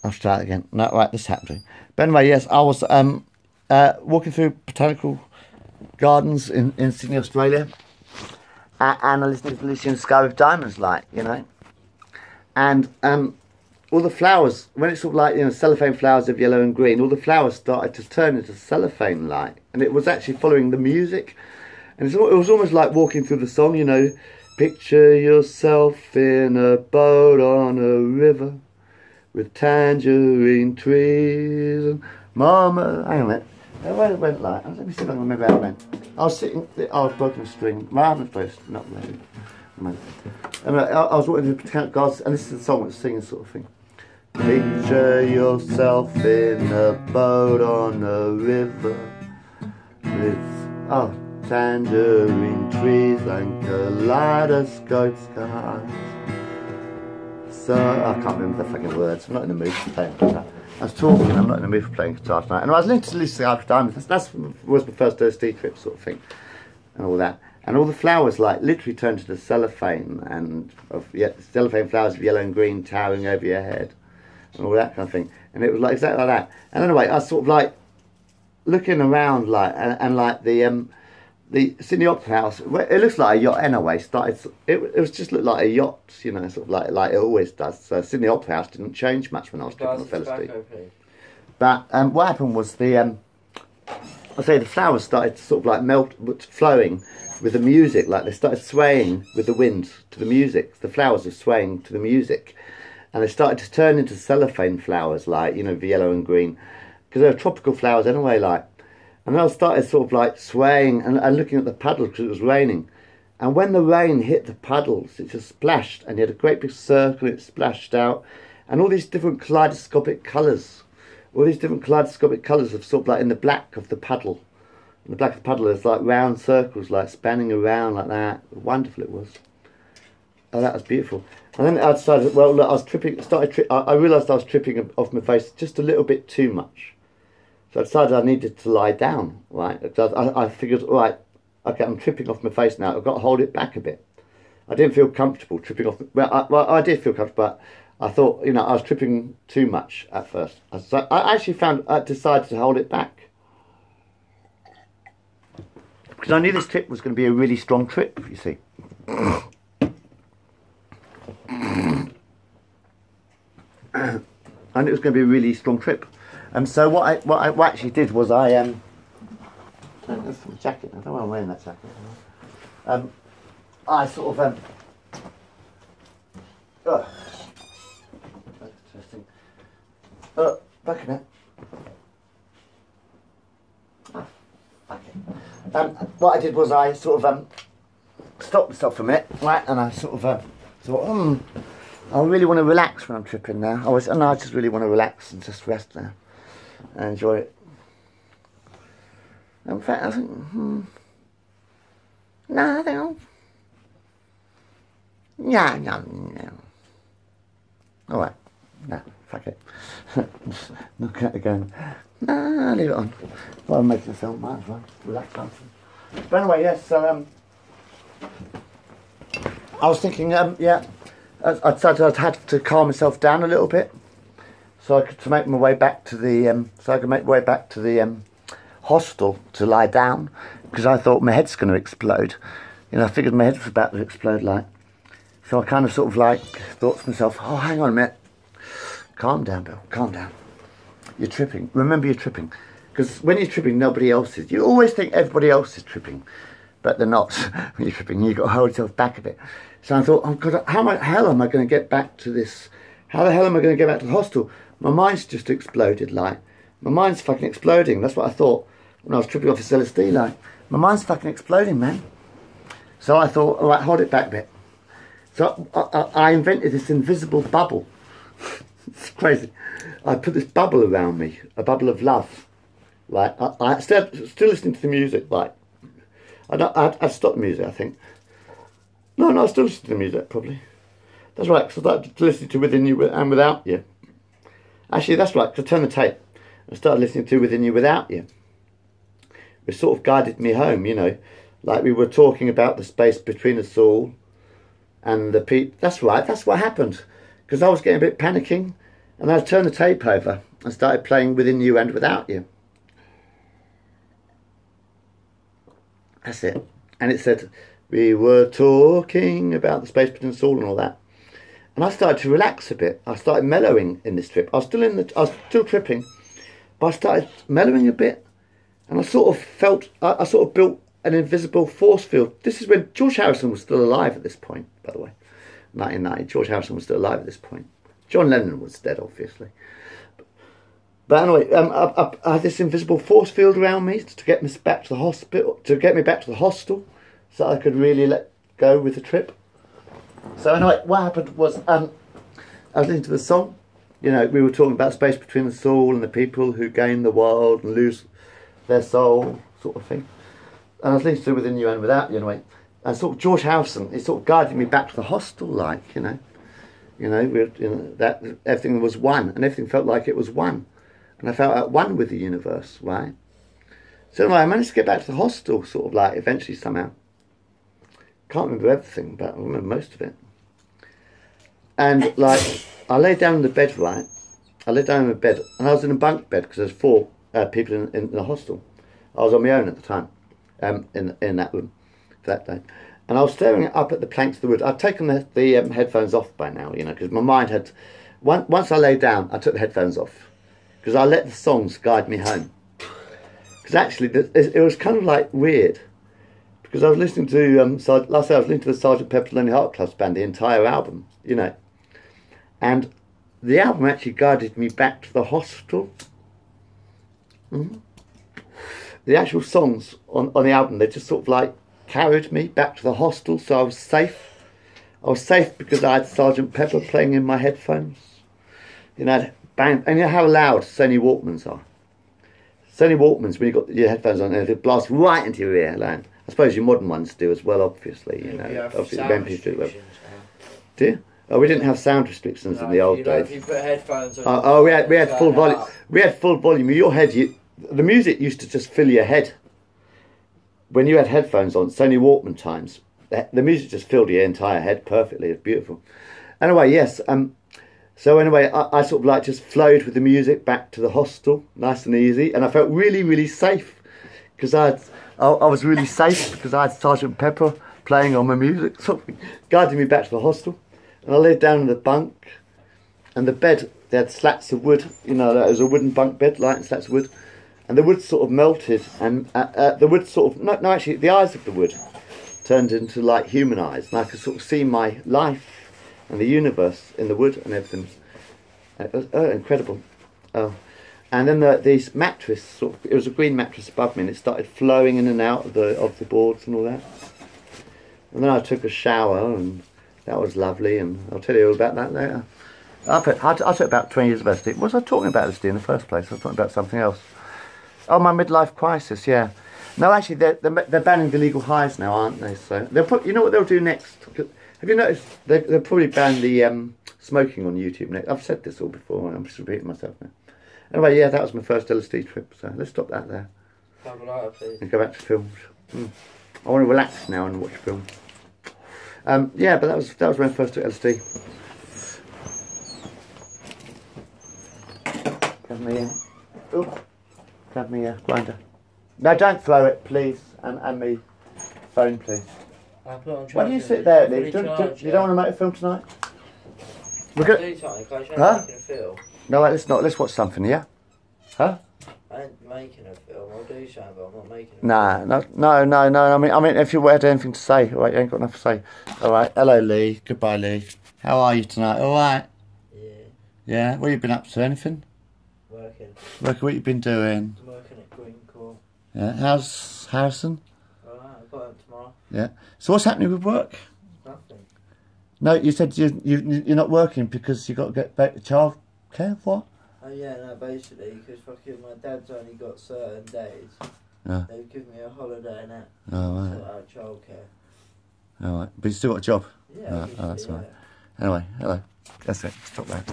I'll try it again. No, right, this happened. But anyway, yes, I was walking through botanical gardens in Sydney, Australia, and I listened to Lucy in the Sky with Diamonds Light, you know. And all the flowers, when it's sort of like, you know, cellophane flowers of yellow and green, all the flowers started to turn into cellophane light. And it was actually following the music. And it was almost like walking through the song, you know. Picture yourself in a boat on a river with tangerine trees and mama. Hang on a minute. Where it went like? Let me see if I can remember how it went. I was sitting, I was broken a string. My other voice, not really. I was walking through the gardens, and this is the song that's singing sort of thing. Picture yourself in a boat on a river with tangerine trees and kaleidoscope skies. So I can't remember the fucking words. I'm not in the mood for playing guitar. I was talking. I'm not in the mood for playing guitar tonight. And I was listening to Lucy After Diamonds. That was my first LSD trip, sort of thing, and all that. And all the flowers, like, literally turned to the cellophane and cellophane flowers of yellow and green towering over your head, and all that kind of thing. And it was like exactly like that. And anyway, I was sort of like looking around, like, and like the Sydney Opera House. It looks like a yacht anyway. It was just looked like a yacht, you know, sort of like it always does. So Sydney Opera House didn't change much when I was tripping on LSD. But what happened was the flowers started to sort of like flowing with the music, like they started swaying with the wind to the music. The flowers were swaying to the music, and they started to turn into cellophane flowers, like, you know, the yellow and green, because they were tropical flowers anyway, like. And then I started sort of like swaying and looking at the puddles because it was raining. And when the rain hit the puddles, it just splashed, and you had a great big circle, it splashed out, and all these different kaleidoscopic colours, of sort of like in the black of the puddle. In the black of the puddle, there's like round circles, like spanning around like that. Wonderful it was. Oh, that was beautiful. And then I decided, well, look, I was tripping. I realised I was tripping off my face just a little bit too much. So I decided I needed to lie down, right? Because I figured, right, okay, I'm tripping off my face now. I've got to hold it back a bit. I didn't feel comfortable tripping off. Well, I did feel comfortable, but I thought, you know, I was tripping too much at first. So I actually decided to hold it back. Because I knew this trip was going to be a really strong trip, you see. I knew it was going to be a really strong trip. And so what I actually did was I there's some jacket. I don't know why I'm wearing that jacket. I sort of that's interesting. Back in it. What I did was I sort of stopped myself for a minute, right, and I sort of thought, I really want to relax when I'm tripping now. I just really want to relax and just rest now and enjoy it. In fact, I think, no, I think no. All right, no, fuck it. Look at it again. No, leave it on. Well, I'm making a film, might as well relax on. But anyway, yes. So I was thinking, yeah. I decided I'd had to calm myself down a little bit, so I could make my way back to the hostel to lie down, because I thought my head's going to explode. You know, I figured my head was about to explode, like. So I kind of sort of like thought to myself, oh, hang on a minute, calm down, Bill, calm down. You're tripping. Remember, you're tripping, because when you're tripping, nobody else is. You always think everybody else is tripping, but they're not. When you're tripping, you've got to hold yourself back a bit. So I thought, oh God, how the hell am I going to get back to this? How the hell am I going to get back to the hostel? My mind's just exploded, like. My mind's fucking exploding. That's what I thought when I was tripping off this LSD, like. My mind's fucking exploding, man. So I thought, all right, hold it back a bit. So I invented this invisible bubble. It's crazy. I put this bubble around me, a bubble of love. Like, I still listening to the music, like. I'd stopped the music, I think. No, I still listen to the music, probably. That's right, because I started listening to Within You and Without You. Actually, that's right, because I turned the tape. I started listening to Within You Without You. It sort of guided me home, you know. Like we were talking about the space between us all and the people. That's right, that's what happened. Because I was getting a bit panicking. And I turned the tape over and started playing Within You and Without You. That's it. And it said, we were talking about the space between the soul and all that. And I started to relax a bit. I started mellowing in this trip. I was still tripping, but I started mellowing a bit. And I sort of felt, I sort of built an invisible force field. This is when George Harrison was still alive at this point, by the way. 1990, George Harrison was still alive at this point. John Lennon was dead, obviously. But anyway, I had this invisible force field around me to get me back to the hospital, so I could really let go with the trip. So anyway, what happened was, I was listening to the song. You know, we were talking about space between the soul and the people who gain the world and lose their soul, sort of thing. And I was listening to Within You and Without You, anyway. And sort of George Harrison, he sort of guided me back to the hostel, like, you know, that everything was one, and everything felt like it was one, and I felt at one with the universe, right? So anyway, I managed to get back to the hostel, sort of like eventually somehow. Can't remember everything, but I remember most of it. And like, I lay down in the bed, right? I lay down in the bed, and I was in a bunk bed because there's 4 people in the hostel. I was on my own at the time, in that room. That day, and I was staring up at the planks of the wood. I'd taken the headphones off by now, you know, because my mind had. Once I lay down, I took the headphones off because I let the songs guide me home. Because actually, it was kind of like weird, because I was listening to last night I was listening to the Sgt. Pepper's Lonely Hearts Club Band, the entire album, you know, and the album actually guided me back to the hospital. The actual songs on the album, they just sort of like carried me back to the hostel, so I was safe. I was safe because I had Sgt. Pepper playing in my headphones. You know, bang, and you know how loud Sony Walkmans are. Sony Walkmans, when you've got your headphones on, they blast right into your ear. Like, I suppose your modern ones do as well, obviously. You know, obviously do you? Oh, we didn't have sound restrictions in the old days. If you put headphones on, we had full volume. We had full volume. Your head, the music used to just fill your head. When you had headphones on, Sony Walkman times, the music just filled your entire head perfectly. It's beautiful. Anyway, yes. So anyway, I sort of like just flowed with the music back to the hostel, nice and easy, and I felt really, really safe because I was really safe because I had Sgt. Pepper playing on my music, sort of guiding me back to the hostel. And I laid down in the bunk, and the bed, they had slats of wood. You know, it was a wooden bunk bed, light and slats of wood. And the wood sort of melted, and the wood sort of, no, actually, the eyes of the wood turned into like human eyes, and I could sort of see my life and the universe in the wood and everything. It was incredible. And then this mattress, sort of, it was a green mattress above me, and it started flowing in and out of the boards and all that. And then I took a shower, and that was lovely, and I'll tell you all about that later. I took about 20 years of LSD. What was I talking about LSD in the first place? I was talking about something else. Oh, my midlife crisis, yeah. No, actually, they're banning the legal highs now, aren't they? So you know what they'll do next? Have you noticed? They'll probably ban the smoking on YouTube next. I've said this all before. I'm just repeating myself now. Anyway, yeah, that was my first LSD trip. So let's stop that there. Have a lighter, please. And go back to films. I want to relax now and watch films. Yeah, but that was when I first took LSD. Grab me a grinder. No, don't throw it, please. And me phone, please. Why do you sit there, Lee? You don't want to make a film tonight? We're good. Huh? No, let's not. Let's watch something, yeah? Huh? I ain't making a film. I'll do something, but I'm not making a film. No. I mean, if you had anything to say, all right, you ain't got enough to say. All right. Hello, Lee. Goodbye, Lee. How are you tonight? All right. Yeah. Yeah. What have you been up to? Anything? Working. What you been doing? Working at Green Corps. Yeah. How's Harrison? Alright, I've got him tomorrow. Yeah. So what's happening with work? Nothing. No, you said you're not working because you got to get back to child care. What? Oh yeah, no, basically, because fucking my dad's only got certain days. Yeah. They've given me a holiday and that. Oh, right. Sort out childcare. All right. But you still got a job? Yeah. Oh, that's right. Anyway, hello. That's it. Stop there.